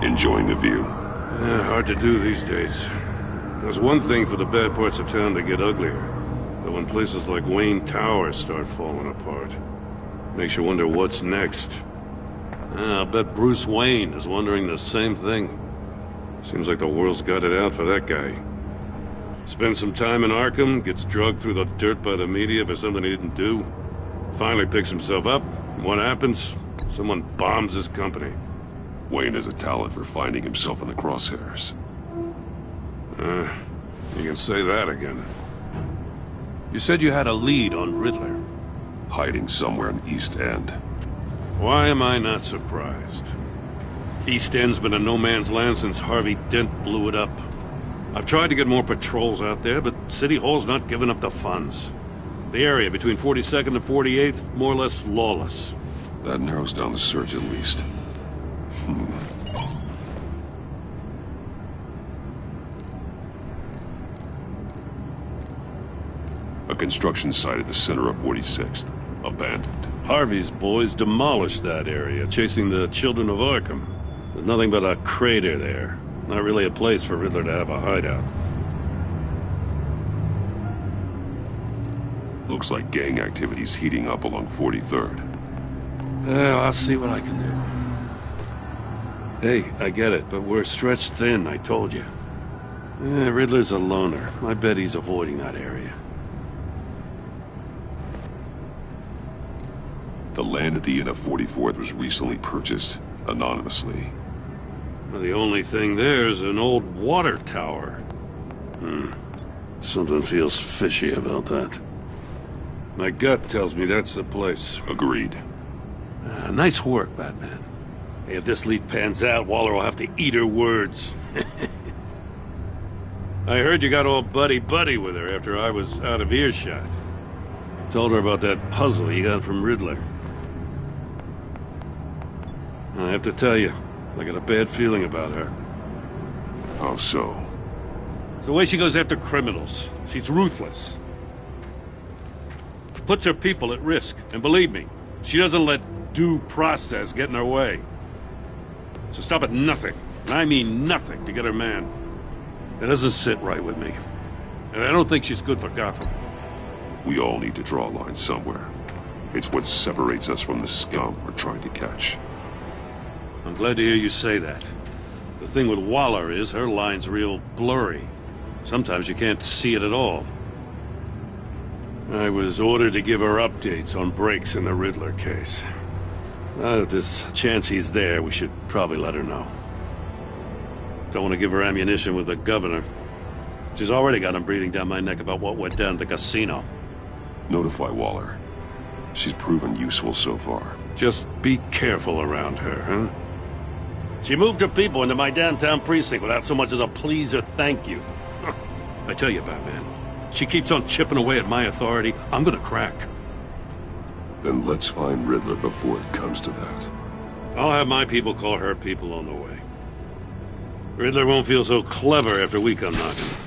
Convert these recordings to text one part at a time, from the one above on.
Enjoying the view? Hard to do these days. There's one thing for the bad parts of town to get uglier, but when places like Wayne Tower start falling apart, makes you wonder what's next. I'll bet Bruce Wayne is wondering the same thing. Seems like the world's got it out for that guy. Spends some time in Arkham, gets drugged through the dirt by the media for something he didn't do. Finally picks himself up, and what happens? Someone bombs his company. Wayne has a talent for finding himself in the crosshairs. You can say that again. You said you had a lead on Riddler. Hiding somewhere in East End. Why am I not surprised? East End's been a no-man's land since Harvey Dent blew it up. I've tried to get more patrols out there, but City Hall's not giving up the funds. The area between 42nd and 48th, more or less lawless. That narrows down the search at least. A construction site at the center of 46th. Abandoned. Harvey's boys demolished that area, chasing the children of Arkham. There's nothing but a crater there. Not really a place for Riddler to have a hideout. Looks like gang activity's heating up along 43rd. Well, I'll see what I can do. Hey, I get it, but we're stretched thin, I told you. Riddler's a loner. I bet he's avoiding that area. The land at the end of 44th was recently purchased, anonymously. Well, the only thing there is an old water tower. Something feels fishy about that. My gut tells me that's the place. Agreed. Nice work, Batman. Hey, if this lead pans out, Waller will have to eat her words. I heard you got all buddy-buddy with her after I was out of earshot. Told her about that puzzle you got from Riddler. I have to tell you, I got a bad feeling about her. How so? It's the way she goes after criminals. She's ruthless. Puts her people at risk, and believe me, she doesn't let due process get in her way. So stop at nothing, and I mean nothing, to get her man. It doesn't sit right with me. And I don't think she's good for Gotham. We all need to draw a line somewhere. It's what separates us from the scum we're trying to catch. I'm glad to hear you say that. The thing with Waller is her line's real blurry. Sometimes you can't see it at all. I was ordered to give her updates on breaks in the Riddler case. If there's a chance he's there, we should probably let her know. Don't want to give her ammunition with the governor. She's already got him breathing down my neck about what went down at the casino. Notify Waller. She's proven useful so far. Just be careful around her, huh? She moved her people into my downtown precinct without so much as a please or thank you. I tell you, Batman, she keeps on chipping away at my authority, I'm gonna crack. Then let's find Riddler before it comes to that. I'll have my people call her people on the way. Riddler won't feel so clever after we come knocking.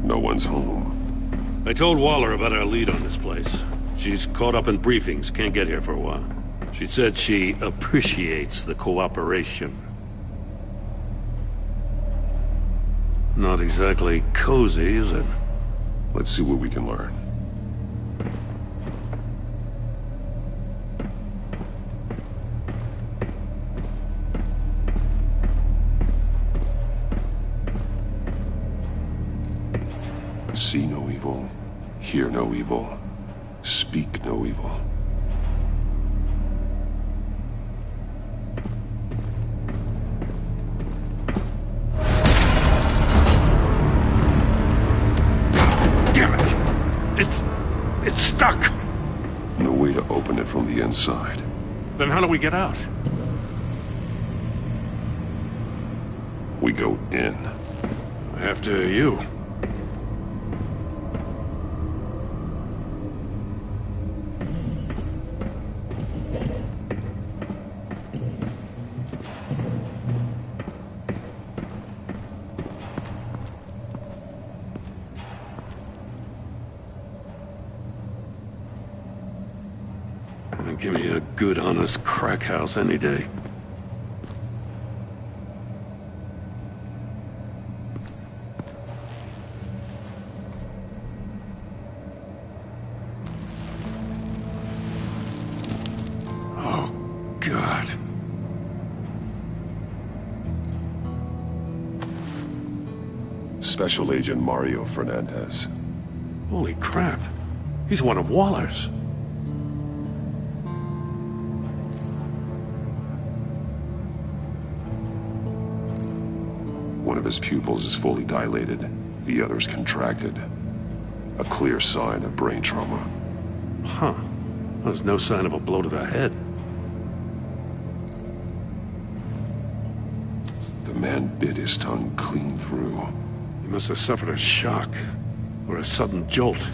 No one's home. I told Waller about our lead on this place. She's caught up in briefings, can't get here for a while. She said she appreciates the cooperation. Not exactly cozy, is it? Let's see what we can learn. See no evil, hear no evil, speak no evil. Damn it! It's stuck! No way to open it from the inside. Then how do we get out? We go in. After you. Give me a good, honest crack house any day. Oh, God. Special Agent Mario Fernandez. Holy crap. He's one of Waller's. One of his pupils is fully dilated, the other's contracted. A clear sign of brain trauma. Huh. There's no sign of a blow to the head. The man bit his tongue clean through. He must have suffered a shock, or a sudden jolt.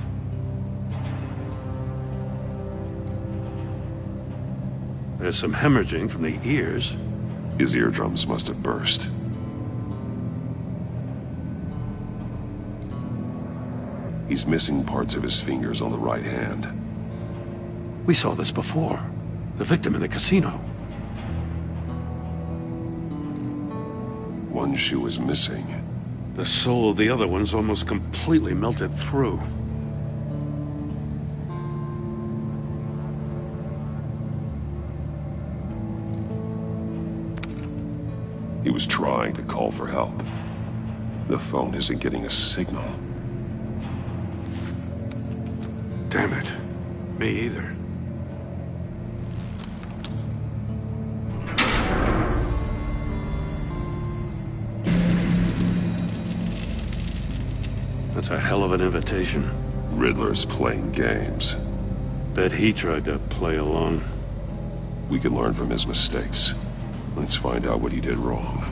There's some hemorrhaging from the ears. His eardrums must have burst. He's missing parts of his fingers on the right hand. We saw this before. The victim in the casino. One shoe is missing. The sole of the other one's almost completely melted through. He was trying to call for help. The phone isn't getting a signal. Damn it. Me either. That's a hell of an invitation. Riddler's playing games. Bet he tried to play along. We can learn from his mistakes. Let's find out what he did wrong.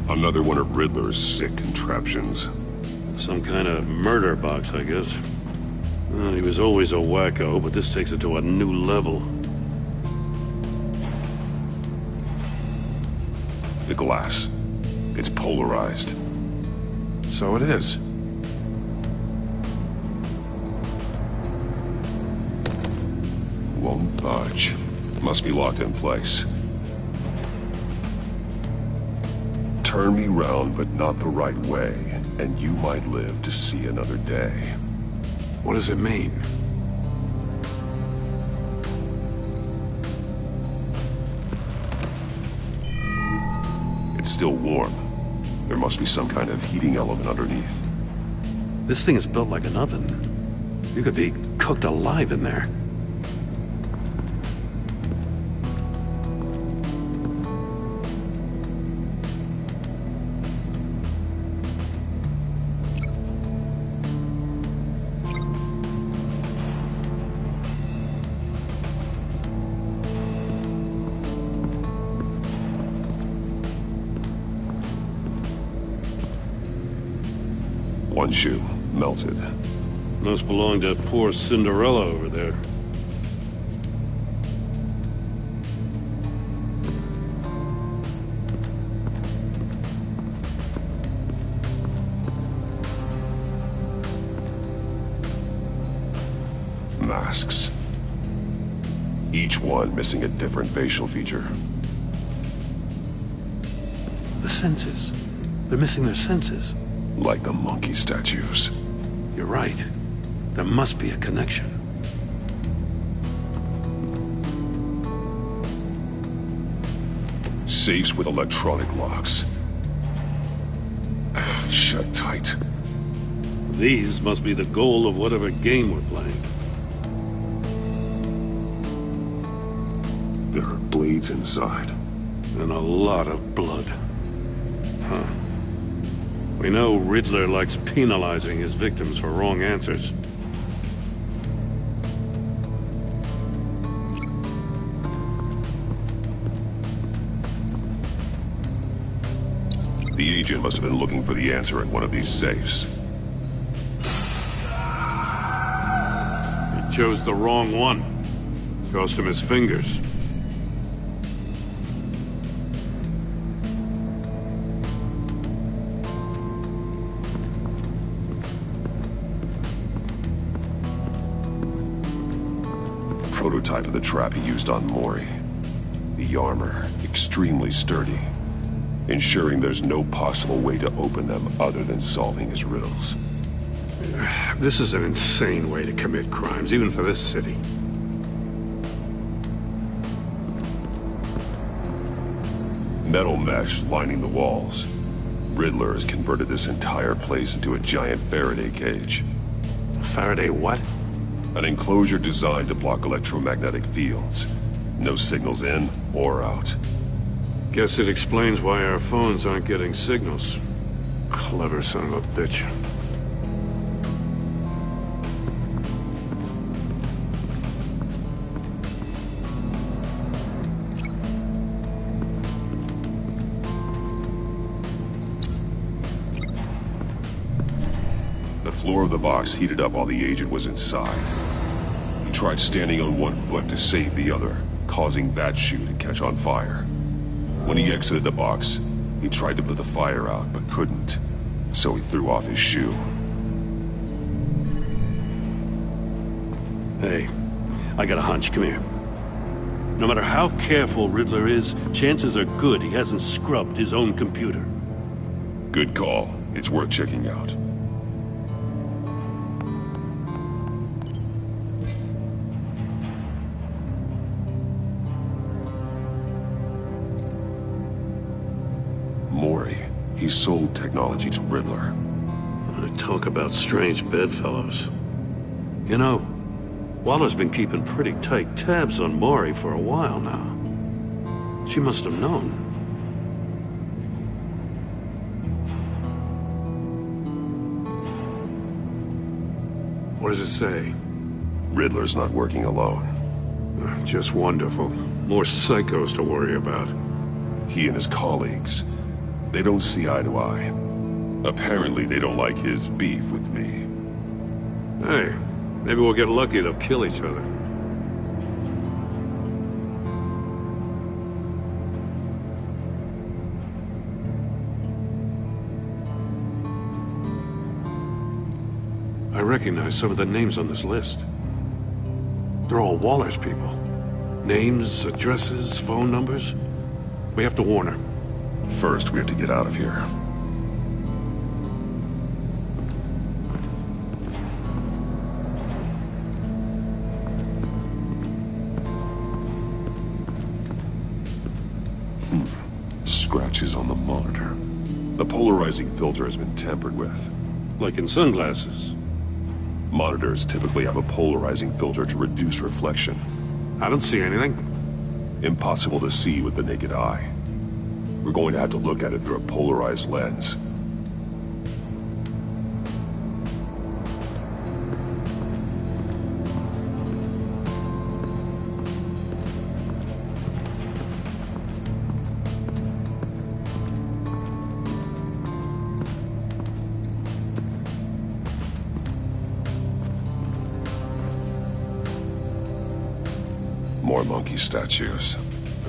Another one of Riddler's sick contraptions. Some kind of murder box, I guess. Well, he was always a wacko, but this takes it to a new level. The glass. It's polarized. So it is. Won't budge. Must be locked in place. Turn me round, but not the right way, and you might live to see another day. What does it mean? It's still warm. There must be some kind of heating element underneath. This thing is built like an oven. You could be cooked alive in there. One shoe, melted. Must belong to poor Cinderella over there. Masks. Each one missing a different facial feature. The senses. They're missing their senses. Like the monkey statues. You're right. There must be a connection. Safes with electronic locks. Shut tight. These must be the goal of whatever game we're playing. There are blades inside. And a lot of blood. Huh. We know Riddler likes penalizing his victims for wrong answers. The agent must have been looking for the answer in one of these safes. He chose the wrong one. Cost him his fingers. Prototype of the trap he used on Mori. The armor, extremely sturdy, ensuring there's no possible way to open them other than solving his riddles. This is an insane way to commit crimes, even for this city. Metal mesh lining the walls. Riddler has converted this entire place into a giant Faraday cage. Faraday what? An enclosure designed to block electromagnetic fields. No signals in or out. Guess it explains why our phones aren't getting signals. Clever son of a bitch. The floor of the box heated up while the agent was inside. He tried standing on one foot to save the other, causing that shoe to catch on fire. When he exited the box, he tried to put the fire out, but couldn't. So he threw off his shoe. Hey, I got a hunch. Come here. No matter how careful Riddler is, chances are good he hasn't scrubbed his own computer. Good call. It's worth checking out. Mori. He sold technology to Riddler. Talk about strange bedfellows. You know, Waller's been keeping pretty tight tabs on Mori for a while now. She must have known. What does it say? Riddler's not working alone. Just wonderful. More psychos to worry about. He and his colleagues, they don't see eye to eye. Apparently they don't like his beef with me. Hey, maybe we'll get lucky they'll kill each other. I recognize some of the names on this list. They're all Waller's people. Names, addresses, phone numbers. We have to warn her. First, we have to get out of here. Scratches on the monitor. The polarizing filter has been tampered with. Like in sunglasses. Monitors typically have a polarizing filter to reduce reflection. I don't see anything. Impossible to see with the naked eye. We're going to have to look at it through a polarized lens. More monkey statues.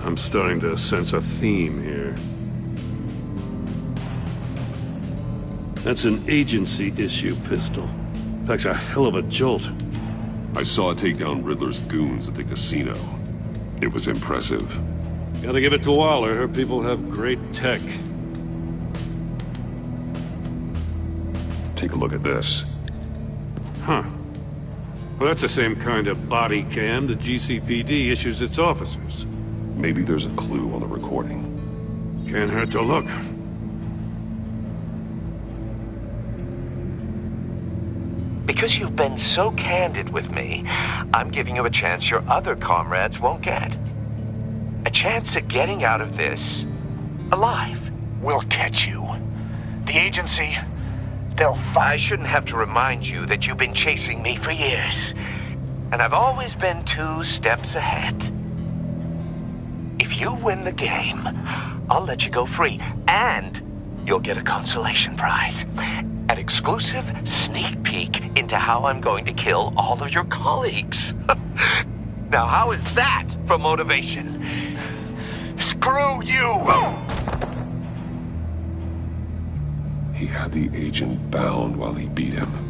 I'm starting to sense a theme here. That's an agency-issue pistol. Packs a hell of a jolt. I saw it take down Riddler's goons at the casino. It was impressive. Gotta give it to Waller. Her people have great tech. Take a look at this. Huh. Well, that's the same kind of body cam the GCPD issues its officers. Maybe there's a clue on the recording. Can't hurt to look. Because you've been so candid with me, I'm giving you a chance your other comrades won't get. a chance at getting out of this alive. We'll catch you. The agency, I shouldn't have to remind you that you've been chasing me for years. And I've always been 2 steps ahead. If you win the game, I'll let you go free. And you'll get a consolation prize. An exclusive sneak peek into how I'm going to kill all of your colleagues. Now, how is that for motivation? screw you! He had the agent bound while he beat him.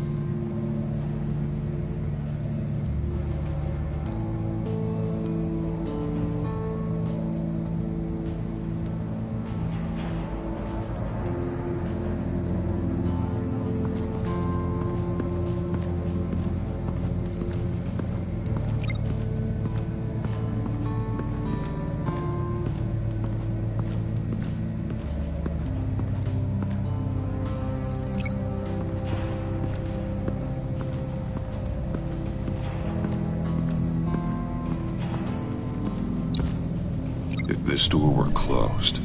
If this door were closed,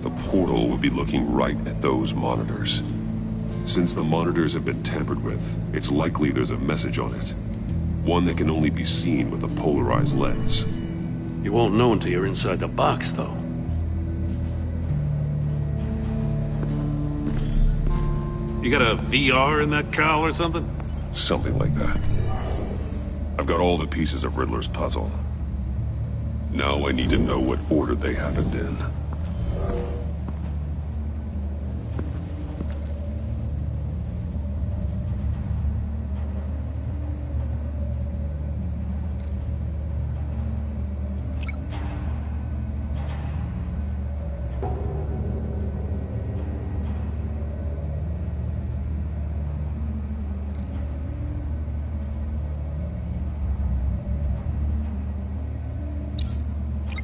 the portal would be looking right at those monitors. Since the monitors have been tampered with, it's likely there's a message on it. One that can only be seen with a polarized lens. You won't know until you're inside the box, though. You got a VR in that cowl or something? Something like that. I've got all the pieces of Riddler's puzzle. Now I need to know what order they happened in.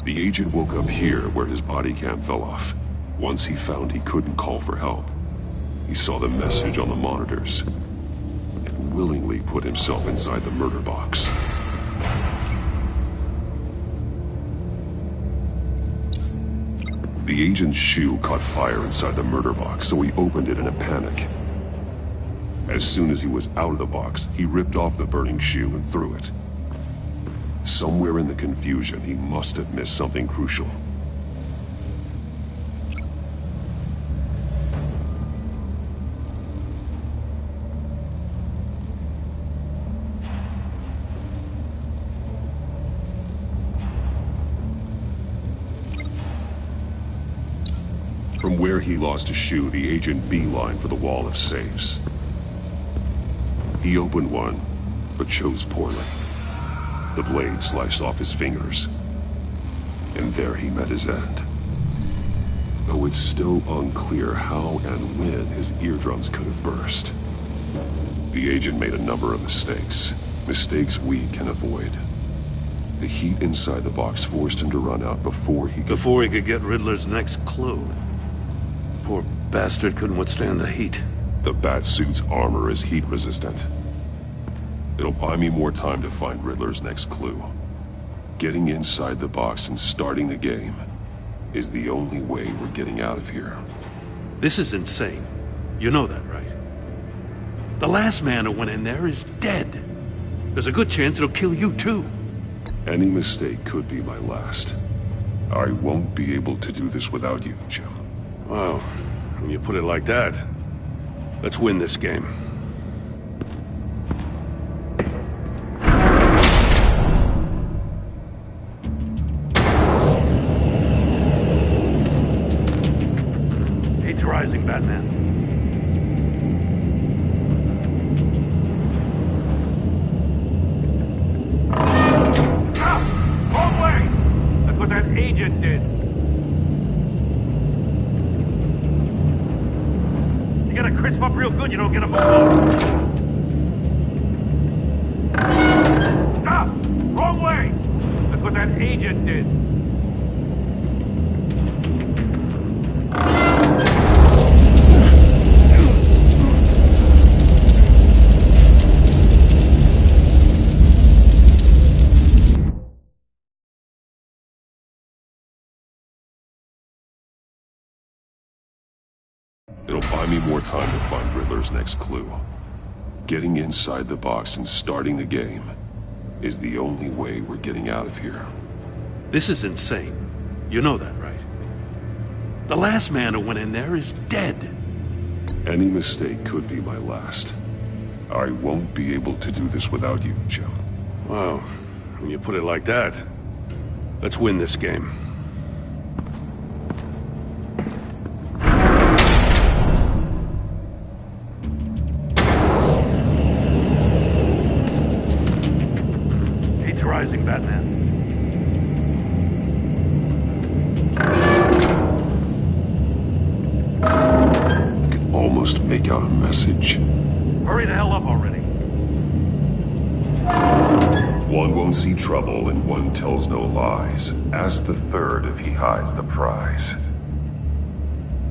The agent woke up here where his body cam fell off. Once he found he couldn't call for help, he saw the message on the monitors and willingly put himself inside the murder box. The agent's shoe caught fire inside the murder box, so he opened it in a panic. As soon as he was out of the box, he ripped off the burning shoe and threw it. Somewhere in the confusion, he must have missed something crucial. From where he lost a shoe, the agent beelined for the wall of safes. He opened one, but chose poorly. The blade sliced off his fingers, and there he met his end. Though it's still unclear how and when his eardrums could have burst. The agent made a number of mistakes. Mistakes we can avoid. The heat inside the box forced him to run out before he could get Riddler's next clue. Poor bastard couldn't withstand the heat. The Batsuit's armor is heat resistant. It'll buy me more time to find Riddler's next clue. Getting inside the box and starting the game is the only way we're getting out of here. This is insane. You know that, right? The last man who went in there is dead. There's a good chance it'll kill you too. Any mistake could be my last. I won't be able to do this without you, Jim. Wow, when you put it like that, let's win this game. Rising, Batman. wrong way! That's what that agent did. You gotta crisp up real good, you don't get a move on. Stop! Wrong way! That's what that agent did. me more time to find Riddler's next clue. Getting inside the box and starting the game is the only way we're getting out of here. This is insane. You know that, right? The last man who went in there is dead. Any mistake could be my last. I won't be able to do this without you, Jim. Wow, when you put it like that, let's win this game. Heat's rising, Batman. I can almost make out a message. Hurry the hell up already. One won't see trouble and one tells no lies. Ask the third if he hides the prize.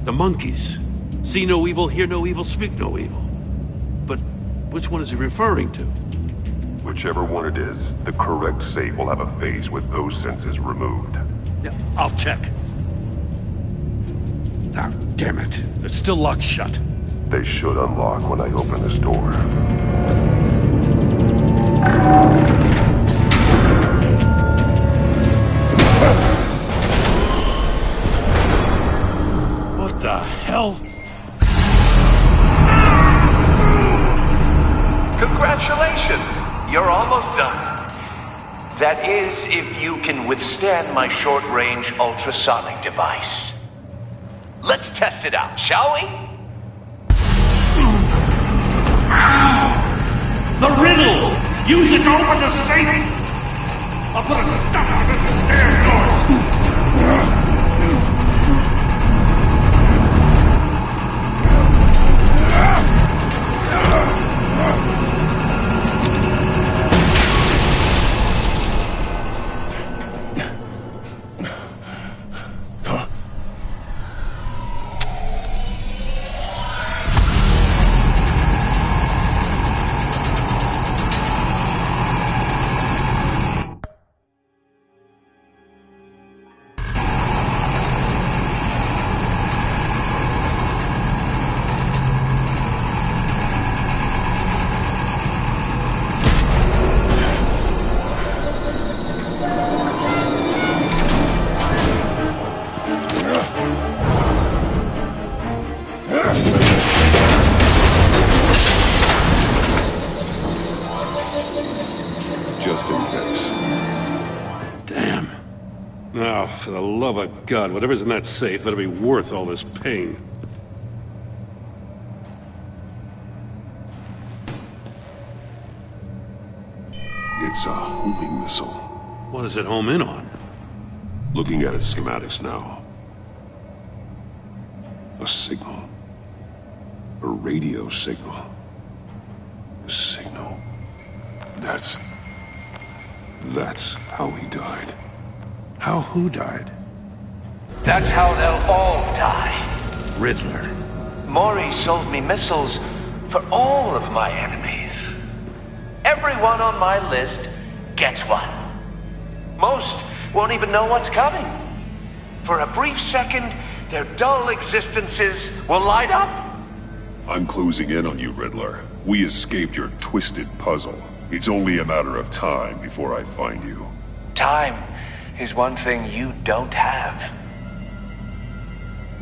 The monkeys. See no evil, hear no evil, speak no evil. But which one is he referring to? Whichever one it is, the correct safe will have a phase with those senses removed. Yeah, I'll check. Ah, damn it. It's still locked shut. They should unlock when I open this door. What the hell? Congratulations! You're almost done. That is, if you can withstand my short-range ultrasonic device. Let's test it out, shall we? The riddle! Use it to open the safe! I'll put a stop to this damn noise! Just in case. Damn. Now, for the love of God, whatever's in that safe better be worth all this pain. It's a homing missile. What does it home in on? Looking at its schematics now. A signal. A radio signal. A signal. That's how he died. How who died? That's how they'll all die. Riddler. Maury sold me missiles for all of my enemies. Everyone on my list gets one. Most won't even know what's coming. For a brief second, their dull existences will light up. I'm closing in on you, Riddler. We escaped your twisted puzzle. It's only a matter of time before I find you. Time is one thing you don't have.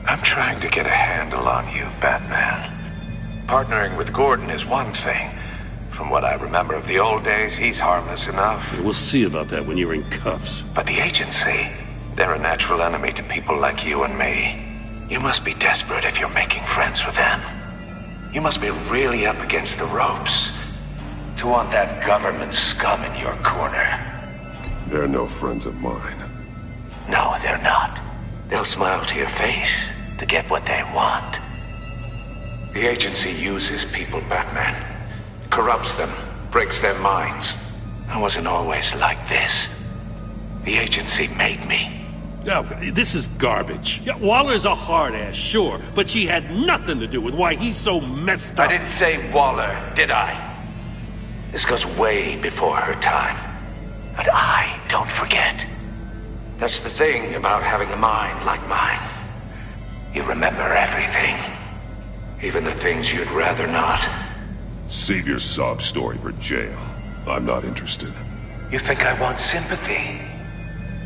I'm trying to get a handle on you, Batman. Partnering with Gordon is one thing. From what I remember of the old days, he's harmless enough. We'll see about that when you're in cuffs. But the agency, they're a natural enemy to people like you and me. You must be desperate if you're making friends with them. You must be really up against the ropes to want that government scum in your corner. They're no friends of mine. No, they're not. They'll smile to your face to get what they want. The agency uses people, Batman. Corrupts them, breaks their minds. I wasn't always like this. The agency made me. Oh, this is garbage. Yeah, Waller's a hard-ass, sure, but she had nothing to do with why he's so messed up. I didn't say Waller, did I? This goes way before her time. But I don't forget. That's the thing about having a mind like mine. You remember everything. Even the things you'd rather not. Save your sob story for jail. I'm not interested. You think I want sympathy?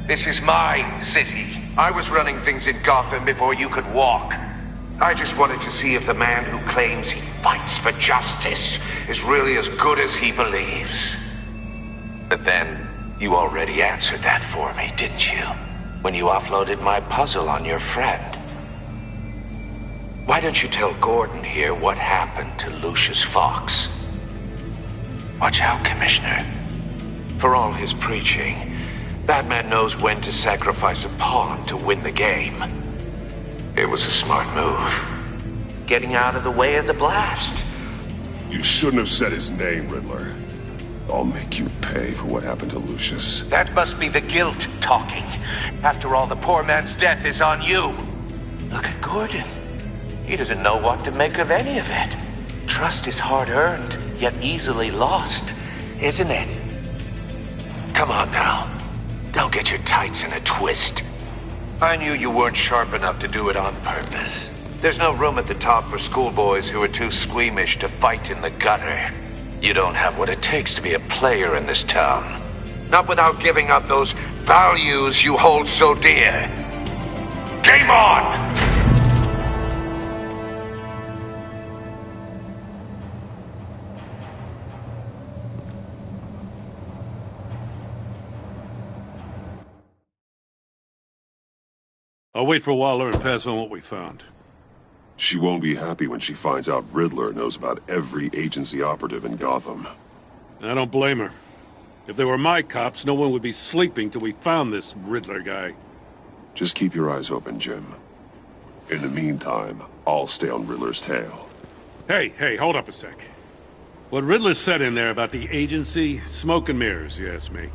This is my city. I was running things in Gotham before you could walk. I just wanted to see if the man who claims he fights for justice is really as good as he believes. But then, you already answered that for me, didn't you? When you offloaded my puzzle on your friend. Why don't you tell Gordon here what happened to Lucius Fox? Watch out, Commissioner. For all his preaching, Batman knows when to sacrifice a pawn to win the game. It was a smart move. Getting out of the way of the blast. You shouldn't have said his name, Riddler. I'll make you pay for what happened to Lucius. That must be the guilt talking. After all, the poor man's death is on you. Look at Gordon. He doesn't know what to make of any of it. Trust is hard-earned, yet easily lost, isn't it? Come on now. Don't get your tights in a twist. I knew you weren't sharp enough to do it on purpose. There's no room at the top for schoolboys who are too squeamish to fight in the gutter. You don't have what it takes to be a player in this town. Not without giving up those values you hold so dear. Game on! I'll wait for Waller and pass on what we found. She won't be happy when she finds out Riddler knows about every agency operative in Gotham. I don't blame her. If they were my cops, no one would be sleeping till we found this Riddler guy. Just keep your eyes open, Jim. In the meantime, I'll stay on Riddler's tail. Hey, hold up a sec. What Riddler said in there about the agency, smoke and mirrors, you ask me.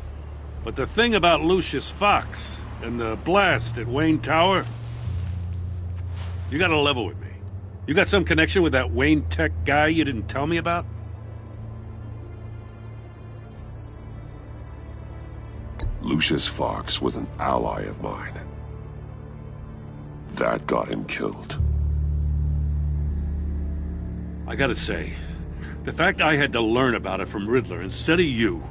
But the thing about Lucius Fox and the blast at Wayne Tower, you gotta level with me. You got some connection with that Wayne Tech guy you didn't tell me about? Lucius Fox was an ally of mine. That got him killed. I gotta say, the fact I had to learn about it from Riddler instead of you,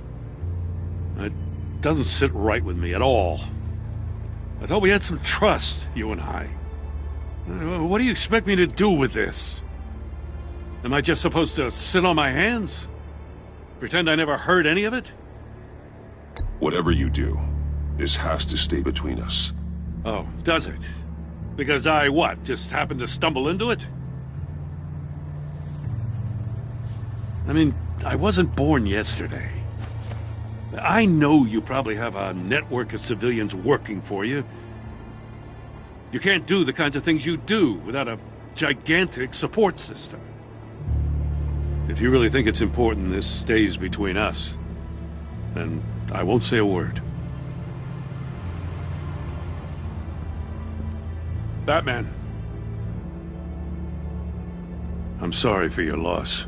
it doesn't sit right with me at all. I thought we had some trust, you and I. What do you expect me to do with this? Am I just supposed to sit on my hands? Pretend I never heard any of it? Whatever you do, this has to stay between us. Oh, does it? Because I, what, just happened to stumble into it? I mean, I wasn't born yesterday. I know you probably have a network of civilians working for you. You can't do the kinds of things you do without a gigantic support system. If you really think it's important this stays between us, then I won't say a word. Batman. I'm sorry for your loss.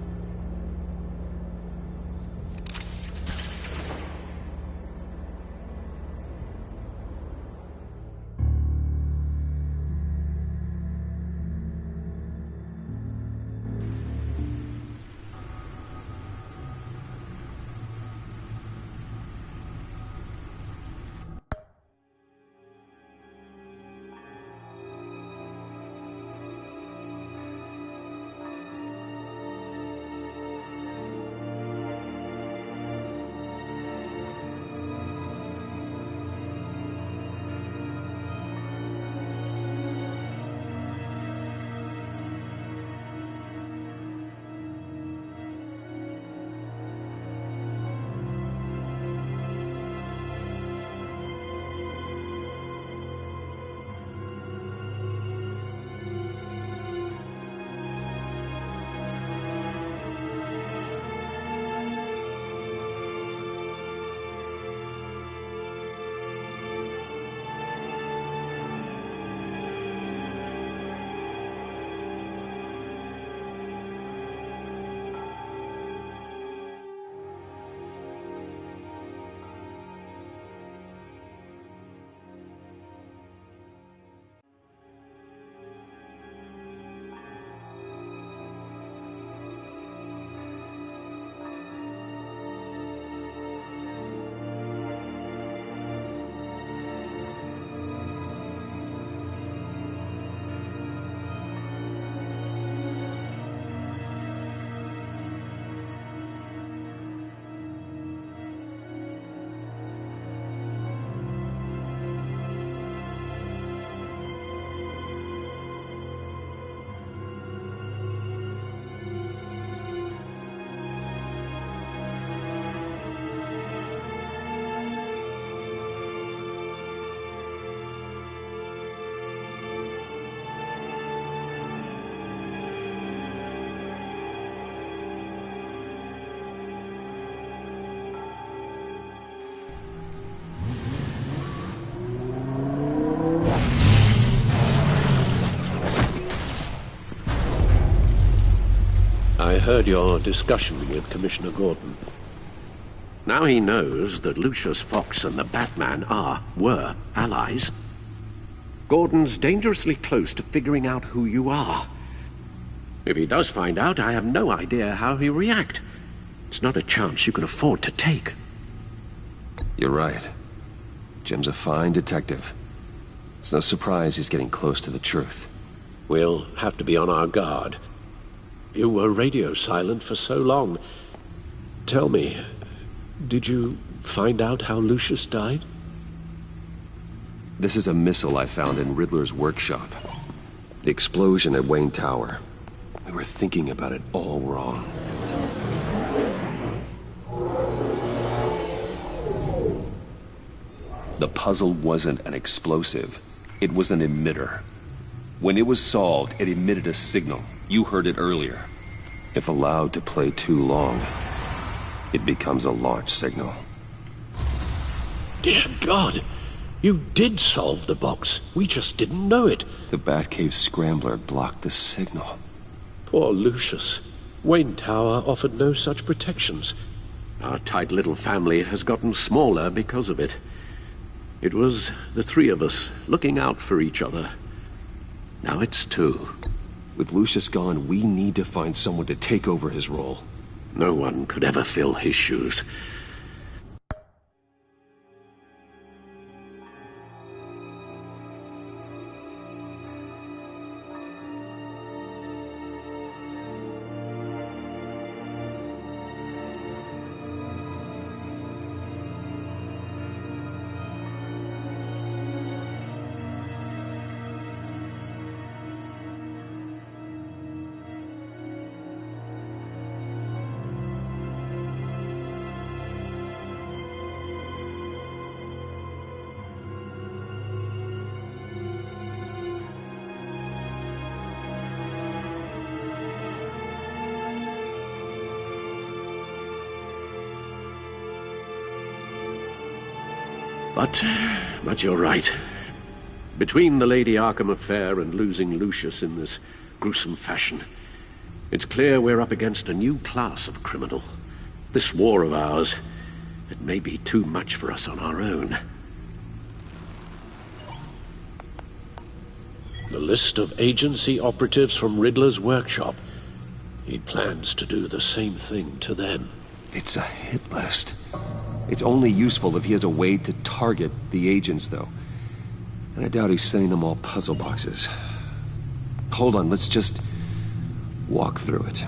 heard your discussion with Commissioner Gordon. Now he knows that Lucius Fox and the Batman were allies. Gordon's dangerously close to figuring out who you are. If he does find out, I have no idea how he'll react. It's not a chance you can afford to take. You're right. Jim's a fine detective. It's no surprise he's getting close to the truth. We'll have to be on our guard. You were radio silent for so long. Tell me, did you find out how Lucius died? This is a missile I found in Riddler's workshop. The explosion at Wayne Tower. We were thinking about it all wrong. The puzzle wasn't an explosive. It was an emitter. When it was solved, it emitted a signal. You heard it earlier. If allowed to play too long, it becomes a launch signal. Dear God! You did solve the box. We just didn't know it. The Batcave scrambler blocked the signal. Poor Lucius. Wayne Tower offered no such protections. Our tight little family has gotten smaller because of it. It was the three of us looking out for each other. Now it's two. With Lucius gone, we need to find someone to take over his role. No one could ever fill his shoes. But you're right. Between the Lady Arkham affair and losing Lucius in this gruesome fashion, it's clear we're up against a new class of criminal. This war of ours, it may be too much for us on our own. The list of agency operatives from Riddler's workshop. He plans to do the same thing to them. It's a hit list. It's only useful if he has a way to target the agents, though. And I doubt he's sending them all puzzle boxes. Hold on, let's just walk through it.